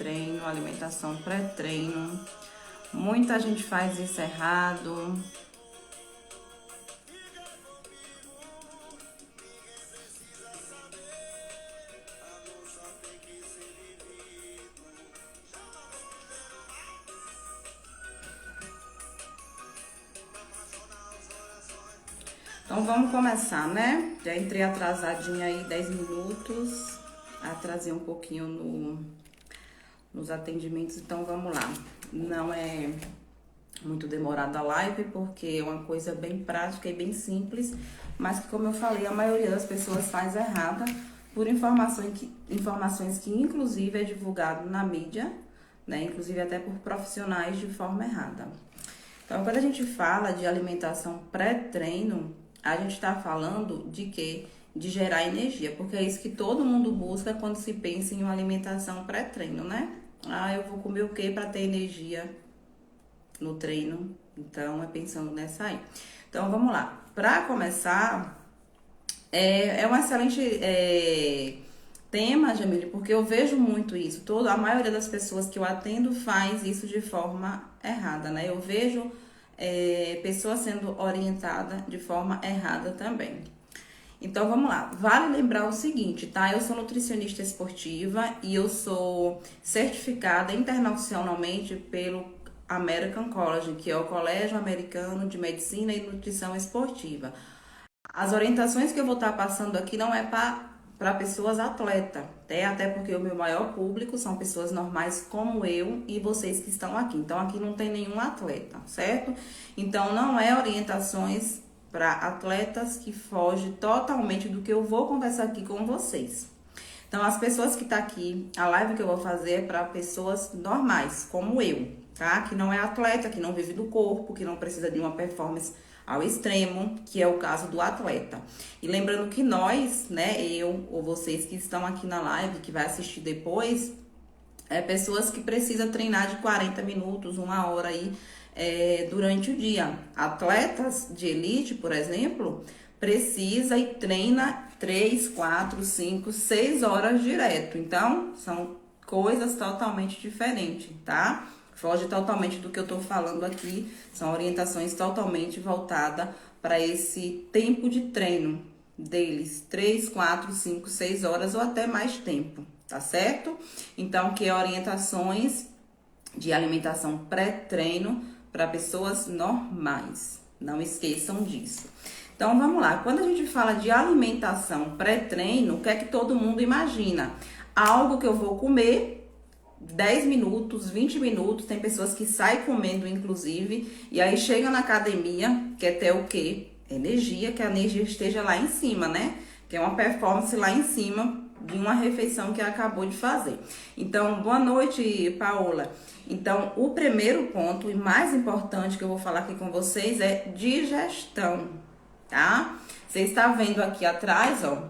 pré-treino, alimentação pré-treino. Muita gente faz isso errado. Então vamos começar, né? Já entrei atrasadinha aí 10 minutos. Atrasei um pouquinho nos atendimentos, então vamos lá. Não é muito demorada a live, porque é uma coisa bem prática e bem simples, mas que, como eu falei, a maioria das pessoas faz errada por informações que inclusive é divulgado na mídia, né? Inclusive até por profissionais de forma errada. Então, quando a gente fala de alimentação pré-treino, a gente está falando de quê? De gerar energia, porque é isso que todo mundo busca quando se pensa em uma alimentação pré-treino, né? Ah, eu vou comer o quê para ter energia no treino? Então, é pensando nessa aí. Então, vamos lá. Para começar, é um excelente tema, Jamile, porque eu vejo muito isso. A maioria das pessoas que eu atendo faz isso de forma errada, né? Eu vejo pessoas sendo orientadas de forma errada também. Então, vamos lá. Vale lembrar o seguinte, tá? Eu sou nutricionista esportiva e eu sou certificada internacionalmente pelo American College, que é o Colégio Americano de Medicina e Nutrição Esportiva. As orientações que eu vou estar passando aqui não é para pessoas atletas, até porque o meu maior público são pessoas normais como eu e vocês que estão aqui. Então, aqui não tem nenhum atleta, certo? Então, não é orientações para atletas que fogem totalmente do que eu vou conversar aqui com vocês. Então, as pessoas que estão aqui, a live que eu vou fazer é para pessoas normais, como eu, tá? Que não é atleta, que não vive do corpo, que não precisa de uma performance ao extremo, que é o caso do atleta. E lembrando que nós, né, eu ou vocês que estão aqui na live, que vai assistir depois, pessoas que precisam treinar de 40 minutos, 1 hora aí, durante o dia. Atletas de elite, por exemplo, precisa e treina 3, 4, 5, 6 horas direto. Então, são coisas totalmente diferentes, tá? Foge totalmente do que eu tô falando aqui. São orientações totalmente voltadas para esse tempo de treino deles. 3, 4, 5, 6 horas ou até mais tempo, tá certo? Então, que é orientações de alimentação pré-treino para pessoas normais. Não esqueçam disso. Então, vamos lá. Quando a gente fala de alimentação pré-treino, o que é que todo mundo imagina? Algo que eu vou comer 10 minutos, 20 minutos. Tem pessoas que saem comendo, inclusive, e aí chega na academia, quer ter o quê? Energia, que a energia esteja lá em cima, né? Que é uma performance lá em cima de uma refeição que acabou de fazer. Então, boa noite, Paola. Então, o primeiro ponto e mais importante que eu vou falar aqui com vocês é digestão, tá? Você está vendo aqui atrás, ó,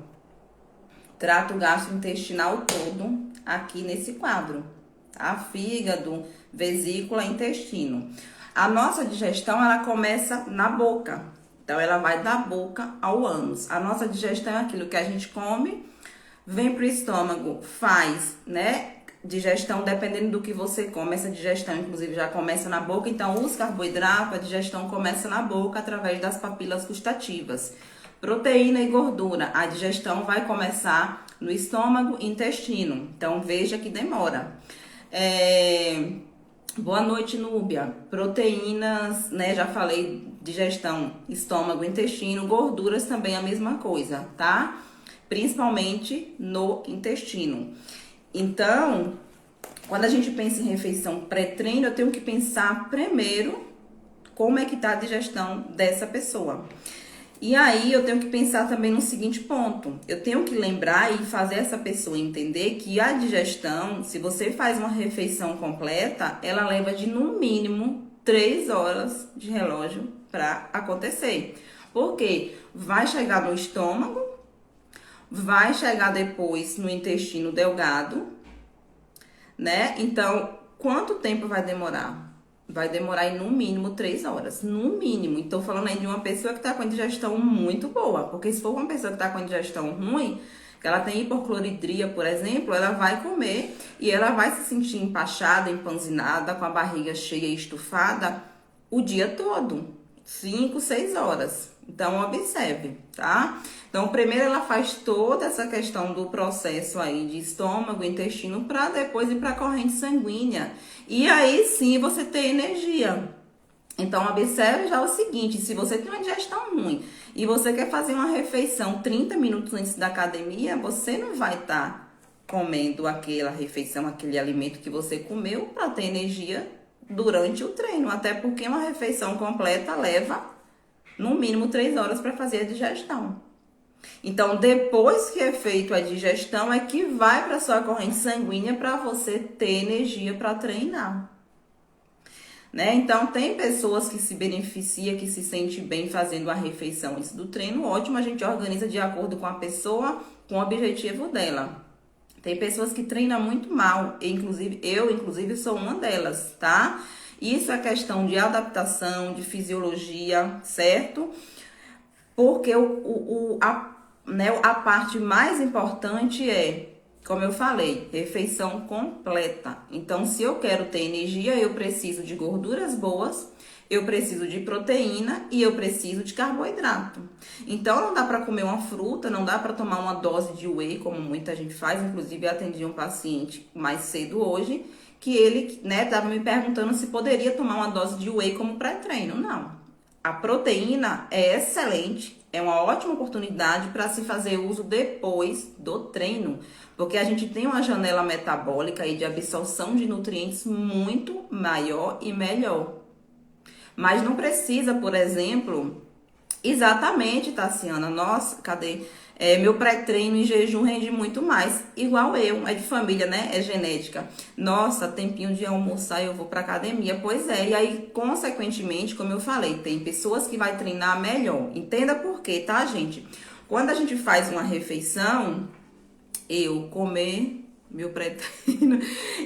trato gastrointestinal todo aqui nesse quadro, tá? Fígado, vesícula, intestino. A nossa digestão, ela começa na boca. Então, ela vai da boca ao ânus. A nossa digestão é aquilo que a gente come, vem pro estômago, faz, né? Digestão, dependendo do que você come, essa digestão, inclusive, já começa na boca. Então, os carboidratos, a digestão começa na boca através das papilas gustativas. Proteína e gordura, a digestão vai começar no estômago e intestino. Então, veja que demora. Boa noite, Núbia. Proteínas, né? Já falei, digestão, estômago, intestino. Gorduras também a mesma coisa, tá? Principalmente no intestino. Então, quando a gente pensa em refeição pré-treino, eu tenho que pensar primeiro como é que tá a digestão dessa pessoa. E aí, eu tenho que pensar também no seguinte ponto. Eu tenho que lembrar e fazer essa pessoa entender que a digestão, se você faz uma refeição completa, ela leva de, no mínimo, 3 horas de relógio para acontecer. Porque vai chegar no estômago, vai chegar depois no intestino delgado, né? Então, quanto tempo vai demorar? Vai demorar aí no mínimo 3 horas, no mínimo. Então, falando aí de uma pessoa que tá com a digestão muito boa, porque se for uma pessoa que tá com a digestão ruim, que ela tem hipocloridria, por exemplo, ela vai comer e ela vai se sentir empachada, empanzinada, com a barriga cheia e estufada o dia todo, 5, 6 horas. Então, observe, tá? Então, primeiro ela faz toda essa questão do processo aí de estômago, intestino, para depois ir para a corrente sanguínea. E aí sim você tem energia. Então, observe já o seguinte, se você tem uma digestão ruim e você quer fazer uma refeição 30 minutos antes da academia, você não vai estar comendo aquela refeição, aquele alimento que você comeu para ter energia durante o treino. Até porque uma refeição completa leva no mínimo 3 horas para fazer a digestão. Então, depois que é feito a digestão, é que vai para sua corrente sanguínea para você ter energia para treinar. Né? Então, tem pessoas que se beneficiam, que se sente bem fazendo a refeição antes do treino. Ótimo, a gente organiza de acordo com a pessoa, com o objetivo dela. Tem pessoas que treinam muito mal, eu sou uma delas, tá? Isso é questão de adaptação, de fisiologia, certo? Porque a parte mais importante é, como eu falei, refeição completa. Então, se eu quero ter energia, eu preciso de gorduras boas, eu preciso de proteína e eu preciso de carboidrato. Então, não dá para comer uma fruta, não dá para tomar uma dose de whey, como muita gente faz. Inclusive, eu atendi um paciente mais cedo hoje, que ele, né, estava me perguntando se poderia tomar uma dose de whey como pré-treino. Não. A proteína é excelente, é uma ótima oportunidade para se fazer uso depois do treino, porque a gente tem uma janela metabólica aí de absorção de nutrientes muito maior e melhor. Mas não precisa, por exemplo, exatamente, Tassiana, nossa, cadê? Meu pré-treino em jejum rende muito mais, igual eu, é de família, né? É genética. Nossa, tempinho de almoçar eu vou pra academia. Pois é, e aí, consequentemente, como eu falei, tem pessoas que vai treinar melhor. Entenda por quê, tá, gente? Quando a gente faz uma refeição, eu comer meu pré-treino.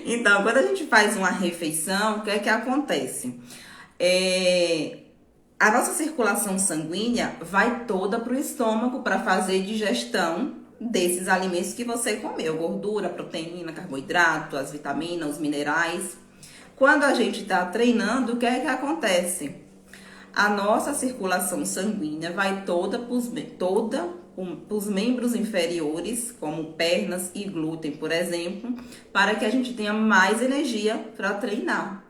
Então, quando a gente faz uma refeição, o que é que acontece? A nossa circulação sanguínea vai toda para o estômago para fazer digestão desses alimentos que você comeu, gordura, proteína, carboidrato, as vitaminas, os minerais. Quando a gente está treinando, o que é que acontece? A nossa circulação sanguínea vai toda para os membros inferiores, como pernas e glúten, por exemplo, para que a gente tenha mais energia para treinar.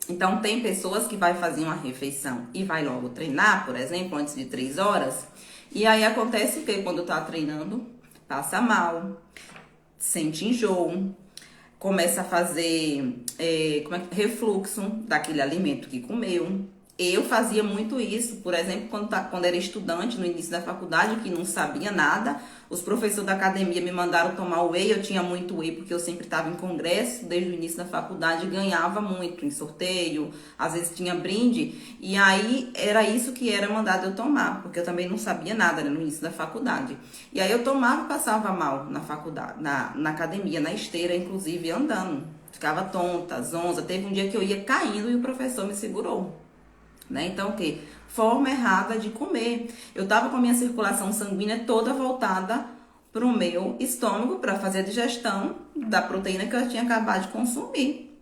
Então, tem pessoas que vai fazer uma refeição e vai logo treinar, por exemplo, antes de 3 horas. E aí acontece que quando tá treinando, passa mal, sente enjoo, começa a fazer refluxo daquele alimento que comeu. Eu fazia muito isso, por exemplo, quando era estudante no início da faculdade, que não sabia nada, os professores da academia me mandaram tomar whey, eu tinha muito whey porque eu sempre estava em congresso, desde o início da faculdade, ganhava muito em sorteio, às vezes tinha brinde, e aí era isso que era mandado eu tomar, porque eu também não sabia nada, né, no início da faculdade. E aí eu tomava e passava mal na faculdade, na academia, na esteira, inclusive andando, ficava tonta, zonza, teve um dia que eu ia caindo e o professor me segurou. Né? Então, o quê? Forma errada de comer. Eu tava com a minha circulação sanguínea toda voltada para o meu estômago para fazer a digestão da proteína que eu tinha acabado de consumir.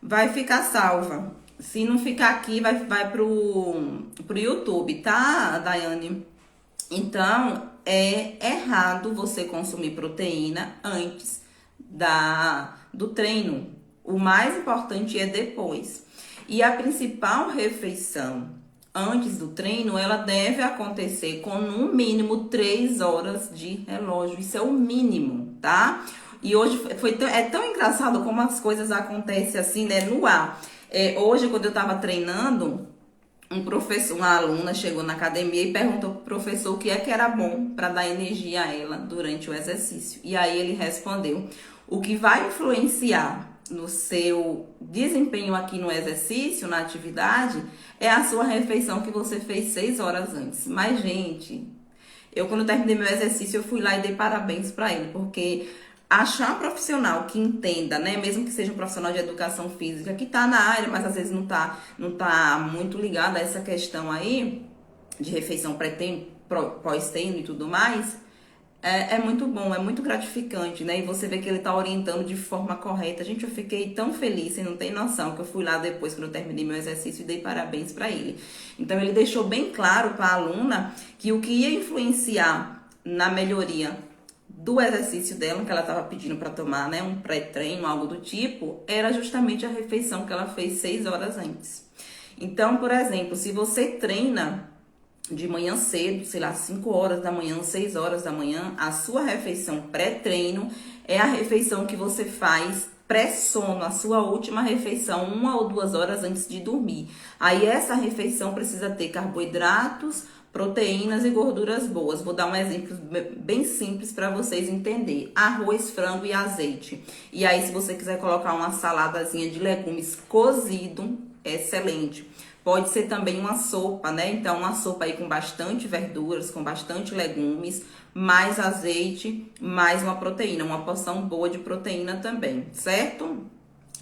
Vai ficar salva. Se não ficar aqui, vai pro YouTube, tá, Daiane? Então, é errado você consumir proteína antes do treino. O mais importante é depois. E a principal refeição antes do treino, ela deve acontecer com no mínimo 3 horas de relógio. Isso é o mínimo, tá? E hoje é tão engraçado como as coisas acontecem assim, né, no ar. Hoje, quando eu tava treinando, uma aluna chegou na academia e perguntou pro professor o que é que era bom para dar energia a ela durante o exercício. E aí ele respondeu: o que vai influenciar no seu desempenho aqui no exercício, na atividade, é a sua refeição que você fez 6 horas antes. Mas, gente, quando eu terminei meu exercício, eu fui lá e dei parabéns para ele, porque achar um profissional que entenda, né, mesmo que seja um profissional de educação física, que tá na área, mas às vezes não tá muito ligado a essa questão aí, de refeição pré-treino, pós-treino e tudo mais, É muito bom, é muito gratificante, né? E você vê que ele tá orientando de forma correta. Gente, eu fiquei tão feliz, você não tem noção, que eu fui lá depois, quando eu terminei meu exercício, e dei parabéns para ele. Então, ele deixou bem claro para a aluna que o que ia influenciar na melhoria do exercício dela, que ela estava pedindo para tomar, né? Um pré-treino, algo do tipo, era justamente a refeição que ela fez 6 horas antes. Então, por exemplo, se você treina de manhã cedo, sei lá, 5 horas da manhã, 6 horas da manhã, a sua refeição pré-treino é a refeição que você faz pré-sono, a sua última refeição, 1 ou 2 horas antes de dormir. Aí essa refeição precisa ter carboidratos, proteínas e gorduras boas. Vou dar um exemplo bem simples para vocês entenderem. Arroz, frango e azeite. E aí, se você quiser colocar uma saladazinha de legumes cozido, excelente. Pode ser também uma sopa, né? Então, uma sopa aí com bastante verduras, com bastante legumes, mais azeite, mais uma proteína, uma porção boa de proteína também, certo?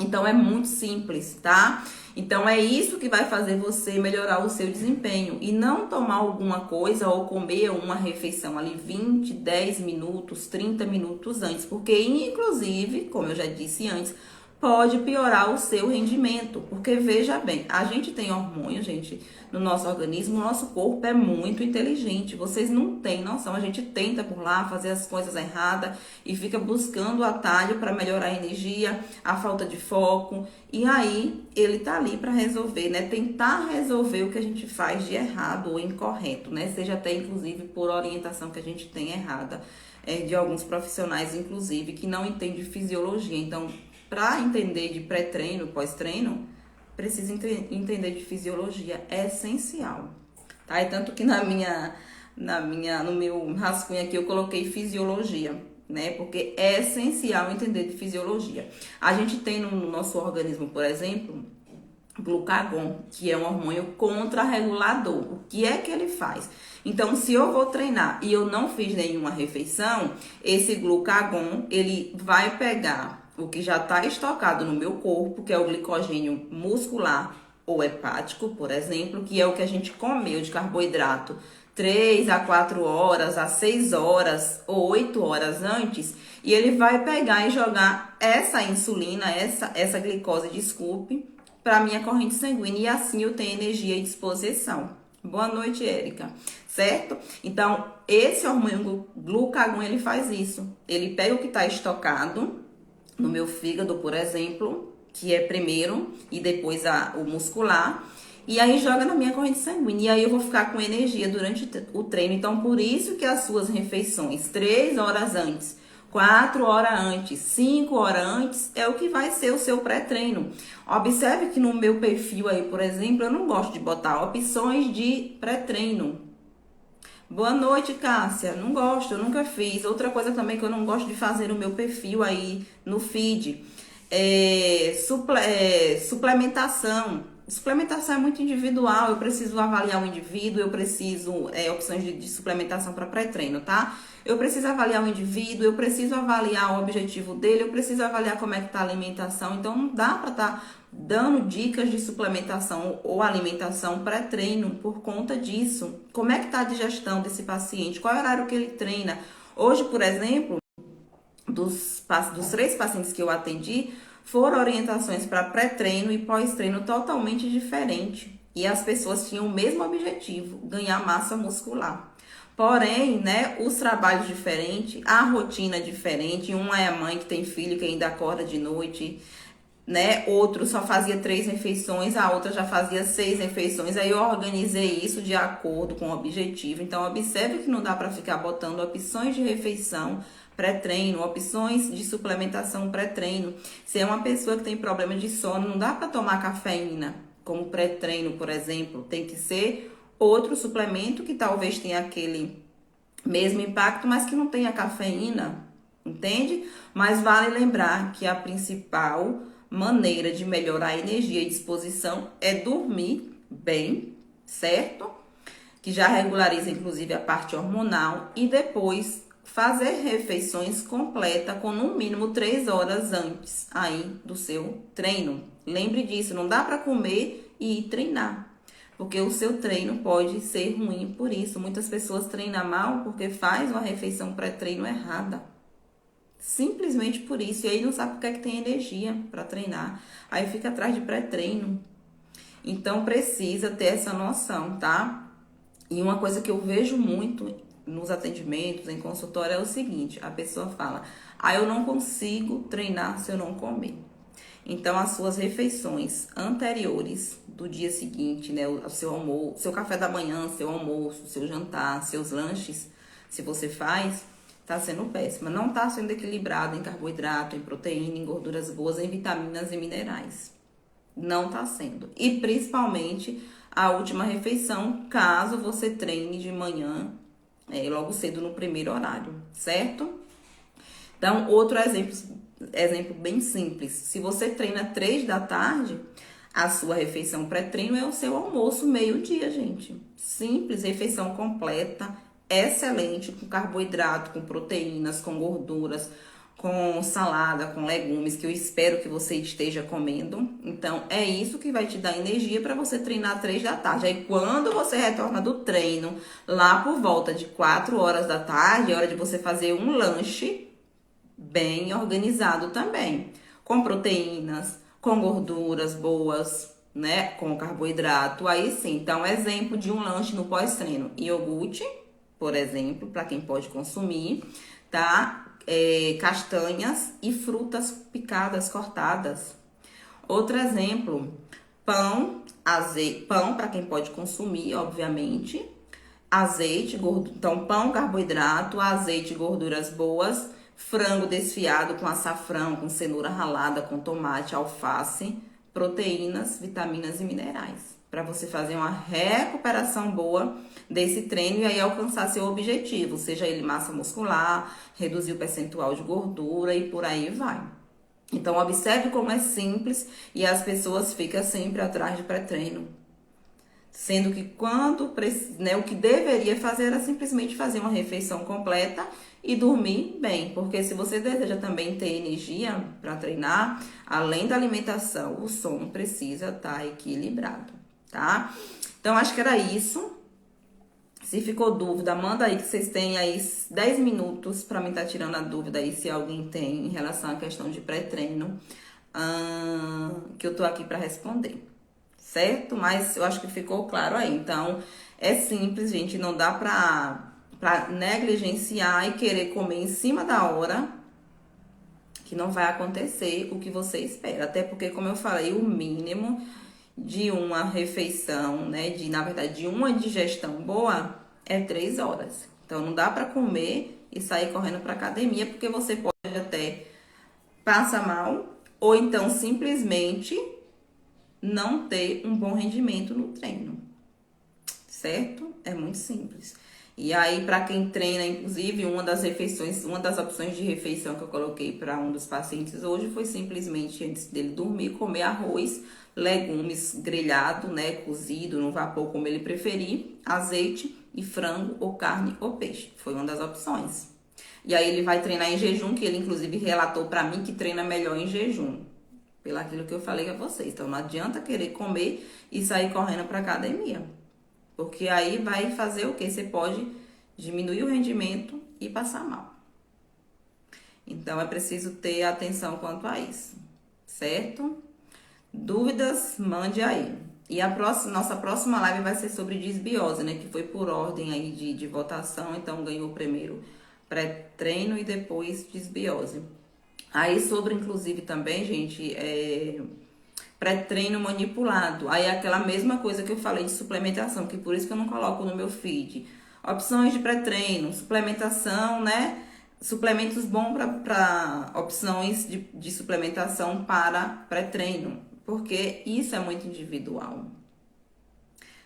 Então, é muito simples, tá? Então, é isso que vai fazer você melhorar o seu desempenho. E não tomar alguma coisa ou comer uma refeição ali 20, 10 minutos, 30 minutos antes. Porque, inclusive, como eu já disse antes, pode piorar o seu rendimento, porque veja bem, a gente tem hormônio, gente, no nosso organismo, o nosso corpo é muito inteligente, vocês não têm noção, a gente tenta por lá fazer as coisas erradas e fica buscando o atalho para melhorar a energia, a falta de foco, e aí ele tá ali para resolver, né, tentar resolver o que a gente faz de errado ou incorreto, né, seja até inclusive por orientação que a gente tem errada, de alguns profissionais, inclusive, que não entendem fisiologia, então para entender de pré-treino, pós-treino, precisa entender de fisiologia, é essencial, tá? E tanto que no meu rascunho aqui eu coloquei fisiologia, né? Porque é essencial entender de fisiologia. A gente tem no nosso organismo, por exemplo, glucagon, que é um hormônio contrarregulador. O que é que ele faz? Então, se eu vou treinar e eu não fiz nenhuma refeição, esse glucagon, ele vai pegar o que já está estocado no meu corpo, que é o glicogênio muscular ou hepático, por exemplo, que é o que a gente comeu de carboidrato 3 a 4 horas, a 6 horas ou 8 horas antes, e ele vai pegar e jogar essa insulina, essa glicose, desculpe, para minha corrente sanguínea, e assim eu tenho energia e disposição. Boa noite, Érica. Certo? Então, esse hormônio glucagon, ele faz isso. Ele pega o que está estocado no meu fígado, por exemplo, que é primeiro e depois o muscular, e aí joga na minha corrente sanguínea, e aí eu vou ficar com energia durante o treino. Então, por isso que as suas refeições 3 horas antes, 4 horas antes, 5 horas antes, é o que vai ser o seu pré-treino. Observe que no meu perfil aí, por exemplo, eu não gosto de botar opções de pré-treino. Boa noite, Cássia. Não gosto, eu nunca fiz. Outra coisa também que eu não gosto de fazer no meu perfil aí no feed é suplementação. Suplementação é muito individual, eu preciso avaliar o indivíduo, eu preciso opções de suplementação para pré-treino, tá? Eu preciso avaliar o indivíduo, eu preciso avaliar o objetivo dele, eu preciso avaliar como é que tá a alimentação, então não dá para estar dando dicas de suplementação ou alimentação pré-treino por conta disso. Como é que tá a digestão desse paciente? Qual é o horário que ele treina? Hoje, por exemplo, dos 3 pacientes que eu atendi, foram orientações para pré-treino e pós-treino totalmente diferentes. E as pessoas tinham o mesmo objetivo, ganhar massa muscular. Porém, né, os trabalhos diferentes, a rotina diferente. Uma é a mãe que tem filho que ainda acorda de noite, né? Outro só fazia 3 refeições, a outra já fazia 6 refeições. Aí eu organizei isso de acordo com o objetivo. Então, observe que não dá para ficar botando opções de refeição pré-treino, opções de suplementação pré-treino. Se é uma pessoa que tem problema de sono, não dá para tomar cafeína como pré-treino, por exemplo. Tem que ser outro suplemento que talvez tenha aquele mesmo impacto, mas que não tenha cafeína, entende? Mas vale lembrar que a principal maneira de melhorar a energia e disposição é dormir bem, certo? Que já regulariza inclusive a parte hormonal, e depois fazer refeições completas com no mínimo 3 horas antes aí do seu treino. Lembre disso, não dá para comer e ir treinar. Porque o seu treino pode ser ruim por isso. Muitas pessoas treinam mal porque faz uma refeição pré-treino errada. Simplesmente por isso. E aí não sabe porque é que tem energia para treinar. Aí fica atrás de pré-treino. Então precisa ter essa noção, tá? E uma coisa que eu vejo muito nos atendimentos, em consultório, é o seguinte: a pessoa fala, eu não consigo treinar se eu não comer. Então, as suas refeições anteriores do dia seguinte, né, o seu almoço, seu café da manhã, seu almoço, seu jantar, seus lanches, se você faz, tá sendo péssima. Não tá sendo equilibrado em carboidrato, em proteína, em gorduras boas, em vitaminas e minerais. Não tá sendo. E principalmente a última refeição, caso você treine de manhã, logo cedo no primeiro horário, certo? Então, outro exemplo bem simples. Se você treina 3 da tarde, a sua refeição pré-treino é o seu almoço meio-dia, gente. Simples, refeição completa, excelente, com carboidrato, com proteínas, com gorduras, com salada, com legumes, que eu espero que você esteja comendo. Então, é isso que vai te dar energia para você treinar 3 da tarde. Aí, quando você retorna do treino, lá por volta de 4 horas da tarde, é hora de você fazer um lanche bem organizado também, com proteínas, com gorduras boas, né, com carboidrato, aí sim. Então, exemplo de um lanche no pós-treino: iogurte, por exemplo, para quem pode consumir, tá? Castanhas e frutas picadas, cortadas. Outro exemplo: pão, azeite, pão para quem pode consumir, obviamente, azeite, gordura, então pão, carboidrato, azeite, gorduras boas, frango desfiado com açafrão, com cenoura ralada, com tomate, alface, proteínas, vitaminas e minerais, para você fazer uma recuperação boa desse treino e aí alcançar seu objetivo, seja ele massa muscular, reduzir o percentual de gordura e por aí vai. Então, observe como é simples e as pessoas ficam sempre atrás de pré-treino. Sendo que o que deveria fazer era simplesmente fazer uma refeição completa e dormir bem. Porque se você deseja também ter energia para treinar, além da alimentação, o sono precisa estar equilibrado, tá? Então, acho que era isso. Se ficou dúvida, manda aí que vocês têm aí 10 minutos para mim estar tirando a dúvida aí, se alguém tem em relação à questão de pré-treino, que eu tô aqui para responder. Certo? Mas eu acho que ficou claro aí. Então, é simples, gente. Não dá pra negligenciar e querer comer em cima da hora, que não vai acontecer o que você espera. Até porque, como eu falei, o mínimo de uma refeição, né? Na verdade, de uma digestão boa é 3 horas. Então, não dá pra comer e sair correndo pra academia, porque você pode até passar mal, ou então simplesmente não ter um bom rendimento no treino, certo? É muito simples. E aí, para quem treina, inclusive, uma das opções de refeição que eu coloquei para um dos pacientes hoje foi simplesmente, antes dele dormir, comer arroz, legumes grelhado, né, cozido no vapor, como ele preferir, azeite e frango ou carne ou peixe. Foi uma das opções. E aí ele vai treinar em jejum, que ele inclusive relatou para mim que treina melhor em jejum, pelo aquilo que eu falei a vocês. Então, não adianta querer comer e sair correndo para academia. Porque aí vai fazer o quê? Você pode diminuir o rendimento e passar mal. Então, é preciso ter atenção quanto a isso, certo? Dúvidas, mande aí. E nossa próxima live vai ser sobre disbiose, né? Que foi por ordem aí de votação. Então, ganhou primeiro pré-treino e depois disbiose. Aí sobre, inclusive, também, gente, pré-treino manipulado. Aí é aquela mesma coisa que eu falei de suplementação, que por isso que eu não coloco no meu feed. Opções de pré-treino, suplementação, né? Suplementos bons para opções de suplementação para pré-treino, porque isso é muito individual.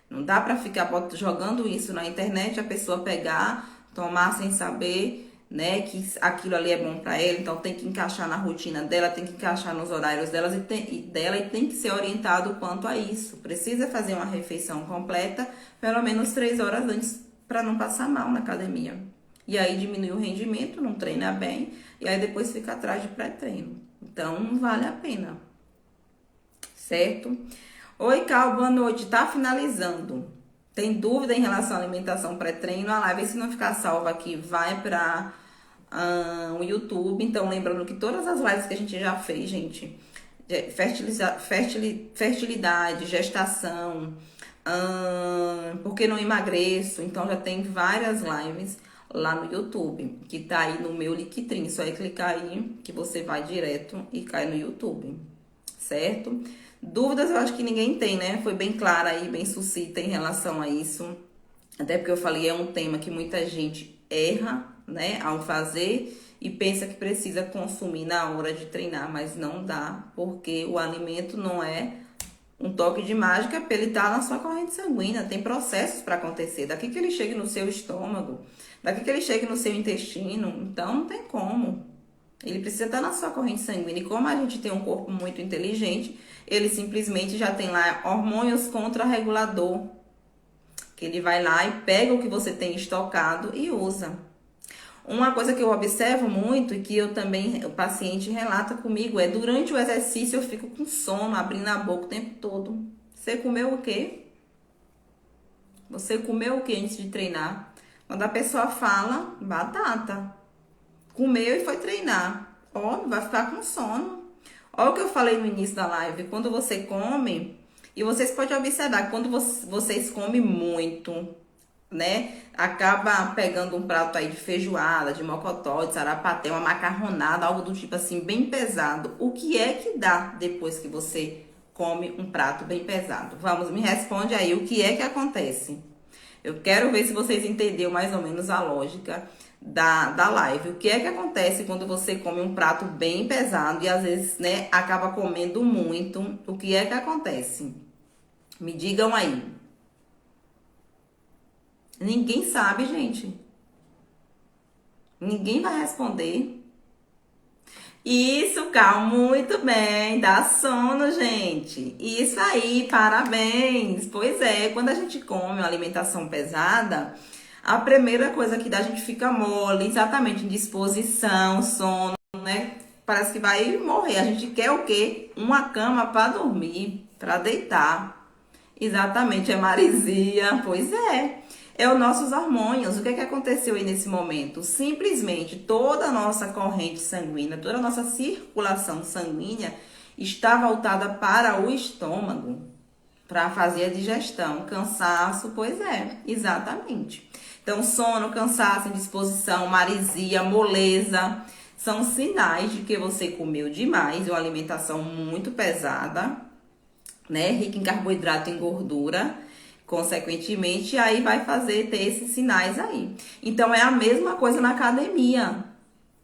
Não dá para ficar jogando isso na internet, a pessoa pegar, tomar sem saber, né, que aquilo ali é bom para ela, então tem que encaixar na rotina dela, tem que encaixar nos horários dela e tem que ser orientado quanto a isso. Precisa fazer uma refeição completa, pelo menos 3 horas antes, para não passar mal na academia. E aí diminui o rendimento, não treina bem, e aí depois fica atrás de pré-treino. Então não vale a pena, certo? Oi, Cal, boa noite. Tá finalizando. Tem dúvida em relação à alimentação pré-treino? A live, se não ficar salva aqui, vai para o YouTube. Então, lembrando que todas as lives que a gente já fez, gente, fertilidade, gestação, por que não emagreço? Então, já tem várias lives lá no YouTube, que tá aí no meu Linktree. Só é clicar aí que você vai direto e cai no YouTube, certo? Dúvidas eu acho que ninguém tem, né? Foi bem clara aí, bem sucinta em relação a isso. Até porque eu falei, é um tema que muita gente erra, né, ao fazer e pensa que precisa consumir na hora de treinar, mas não dá, porque o alimento não é um toque de mágica para ele estar na sua corrente sanguínea. Tem processos para acontecer. Daqui que ele chegue no seu estômago, daqui que ele chegue no seu intestino, então não tem como. Ele precisa estar na sua corrente sanguínea. E como a gente tem um corpo muito inteligente, ele simplesmente já tem lá hormônios contrarregulador, que ele vai lá e pega o que você tem estocado e usa. Uma coisa que eu observo muito e que eu também, o paciente relata comigo é, durante o exercício eu fico com sono, abrindo a boca o tempo todo. Você comeu o quê? Você comeu o quê antes de treinar? Quando a pessoa fala, batata. Comeu e foi treinar. Ó, vai ficar com sono. Olha o que eu falei no início da live. Quando você come, e vocês podem observar, quando vocês comem muito, né? Acaba pegando um prato aí de feijoada, de mocotó, de sarapaté, uma macarronada, algo do tipo assim, bem pesado. O que é que dá depois que você come um prato bem pesado? Vamos, me responde aí, o que é que acontece? Eu quero ver se vocês entenderam mais ou menos a lógica da live. O que é que acontece quando você come um prato bem pesado e às vezes, né, acaba comendo muito? O que é que acontece? Me digam aí. Ninguém sabe, gente. Ninguém vai responder. Isso, Cal, muito bem. Dá sono, gente. Isso aí, parabéns. Pois é, quando a gente come uma alimentação pesada, a primeira coisa que dá, a gente fica mole, exatamente, indisposição, sono, né? Parece que vai morrer. A gente quer o quê? Uma cama para dormir, para deitar. Exatamente, é maresia. Pois é. É os nossos hormônios. O que é que aconteceu aí nesse momento? Simplesmente toda a nossa corrente sanguínea, toda a nossa circulação sanguínea está voltada para o estômago, para fazer a digestão. Cansaço, pois é, exatamente. Então, sono, cansaço, indisposição, maresia, moleza, são sinais de que você comeu demais, uma alimentação muito pesada, né? Rica em carboidrato e em gordura. Consequentemente, aí vai ter esses sinais aí. Então, é a mesma coisa na academia,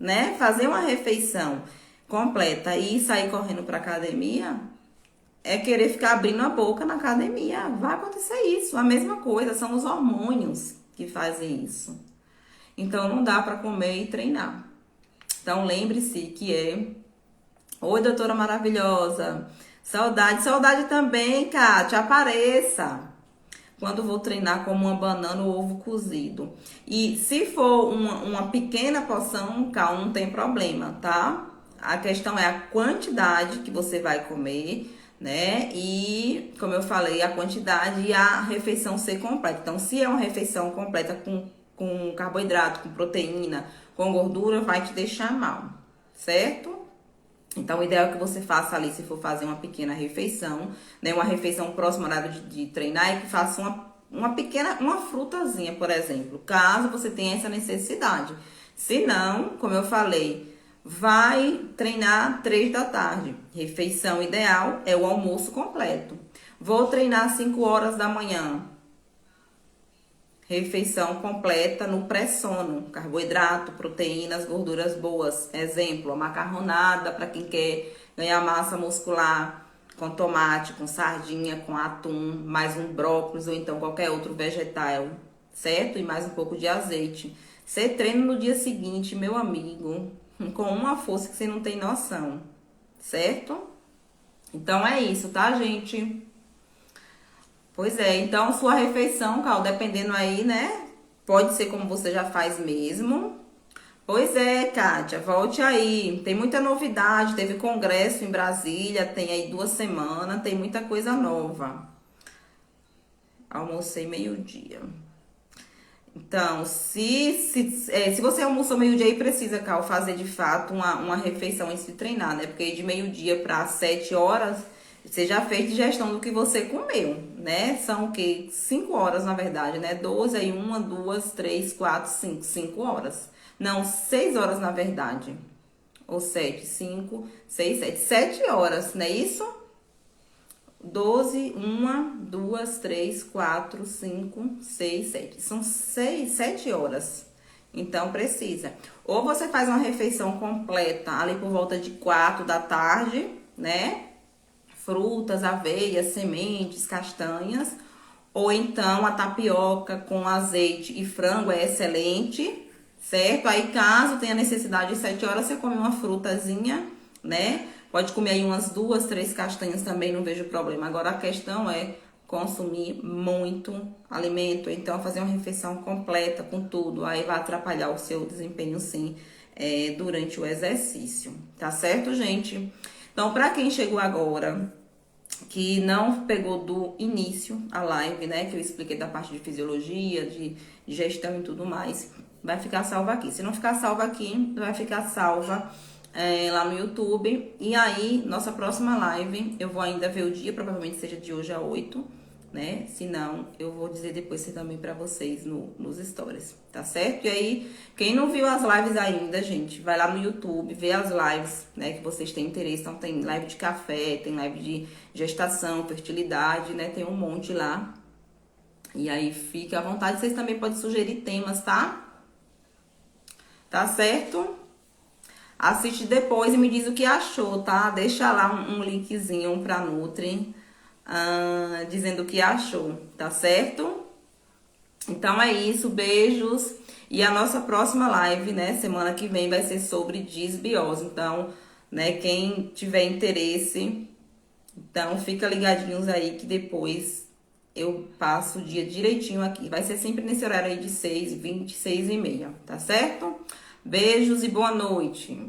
né? Fazer uma refeição completa e sair correndo para academia é querer ficar abrindo a boca na academia. Vai acontecer isso. A mesma coisa, são os hormônios que fazem isso. Então, não dá para comer e treinar. Então, lembre-se que é... Oi, doutora maravilhosa. Saudade. Saudade também, Kátia. Apareça. Quando vou treinar, como uma banana ou ovo cozido. E se for uma pequena porção, calma, não tem problema, tá? A questão é a quantidade que você vai comer, né? E, como eu falei, a quantidade e a refeição ser completa. Então, se é uma refeição completa com carboidrato, com proteína, com gordura, vai te deixar mal, certo? Então, o ideal é que você faça ali, se for fazer uma pequena refeição, né? Uma refeição próxima ao horário de treinar e que faça uma frutazinha, por exemplo, caso você tenha essa necessidade. Se não, como eu falei, vai treinar 3 da tarde. Refeição ideal é o almoço completo. Vou treinar 5 horas da manhã. Refeição completa no pré-sono, carboidrato, proteínas, gorduras boas. Exemplo, a macarronada para quem quer ganhar massa muscular, com tomate, com sardinha, com atum, mais um brócolis ou então qualquer outro vegetal, certo? E mais um pouco de azeite. Você treina no dia seguinte, meu amigo, com uma força que você não tem noção, certo? Então é isso, tá, gente? Pois é, então sua refeição, Cal, dependendo aí, né? Pode ser como você já faz mesmo. Pois é, Kátia, volte aí. Tem muita novidade. Teve congresso em Brasília, tem aí 2 semanas, tem muita coisa nova. Almocei meio-dia. Então, se você almoçou meio-dia e precisa, Cal, fazer de fato uma refeição antes de treinar, né? Porque de meio-dia para 7 horas, você já fez digestão do que você comeu, né? São o quê? 5 horas, na verdade, né? 12 aí, 1, 2, 3, 4, 5. 5 horas. Não, 6 horas, na verdade. Ou 7, 5, 6, 7. 7 horas, não é isso? 12, 1, 2, 3, 4, 5, 6, 7. São 7 horas. Então, precisa. Ou você faz uma refeição completa ali por volta de 4 da tarde, né? Frutas, aveias, sementes, castanhas. Ou então a tapioca com azeite e frango é excelente, certo? Aí, caso tenha necessidade de 7 horas, você come uma frutazinha, né? Pode comer aí umas 2, 3 castanhas também, não vejo problema. Agora, a questão é consumir muito alimento, então fazer uma refeição completa com tudo. Aí vai atrapalhar o seu desempenho, sim, durante o exercício. Tá certo, gente? Então, pra quem chegou agora, que não pegou do início a live, né? Que eu expliquei da parte de fisiologia, de gestão e tudo mais, vai ficar salva aqui. Se não ficar salva aqui, vai ficar salva lá no YouTube. E aí, nossa próxima live, eu vou ainda ver o dia, provavelmente seja de hoje a 8, né? Se não, eu vou dizer depois também pra vocês nos stories, tá certo? E aí, quem não viu as lives ainda, gente, vai lá no YouTube, vê as lives, né, que vocês têm interesse. Então, tem live de café, tem live de gestação, fertilidade, né? Tem um monte lá. E aí, fique à vontade. Vocês também podem sugerir temas, tá? Tá certo? Assiste depois e me diz o que achou, tá? Deixa lá um linkzinho pra Nutri, dizendo o que achou, tá certo? Então é isso, beijos. E a nossa próxima live, né, semana que vem vai ser sobre disbiose. Então, né, quem tiver interesse, então fica ligadinhos aí que depois eu passo o dia direitinho aqui. Vai ser sempre nesse horário aí de 6h20, 6h30, tá certo? Beijos e boa noite.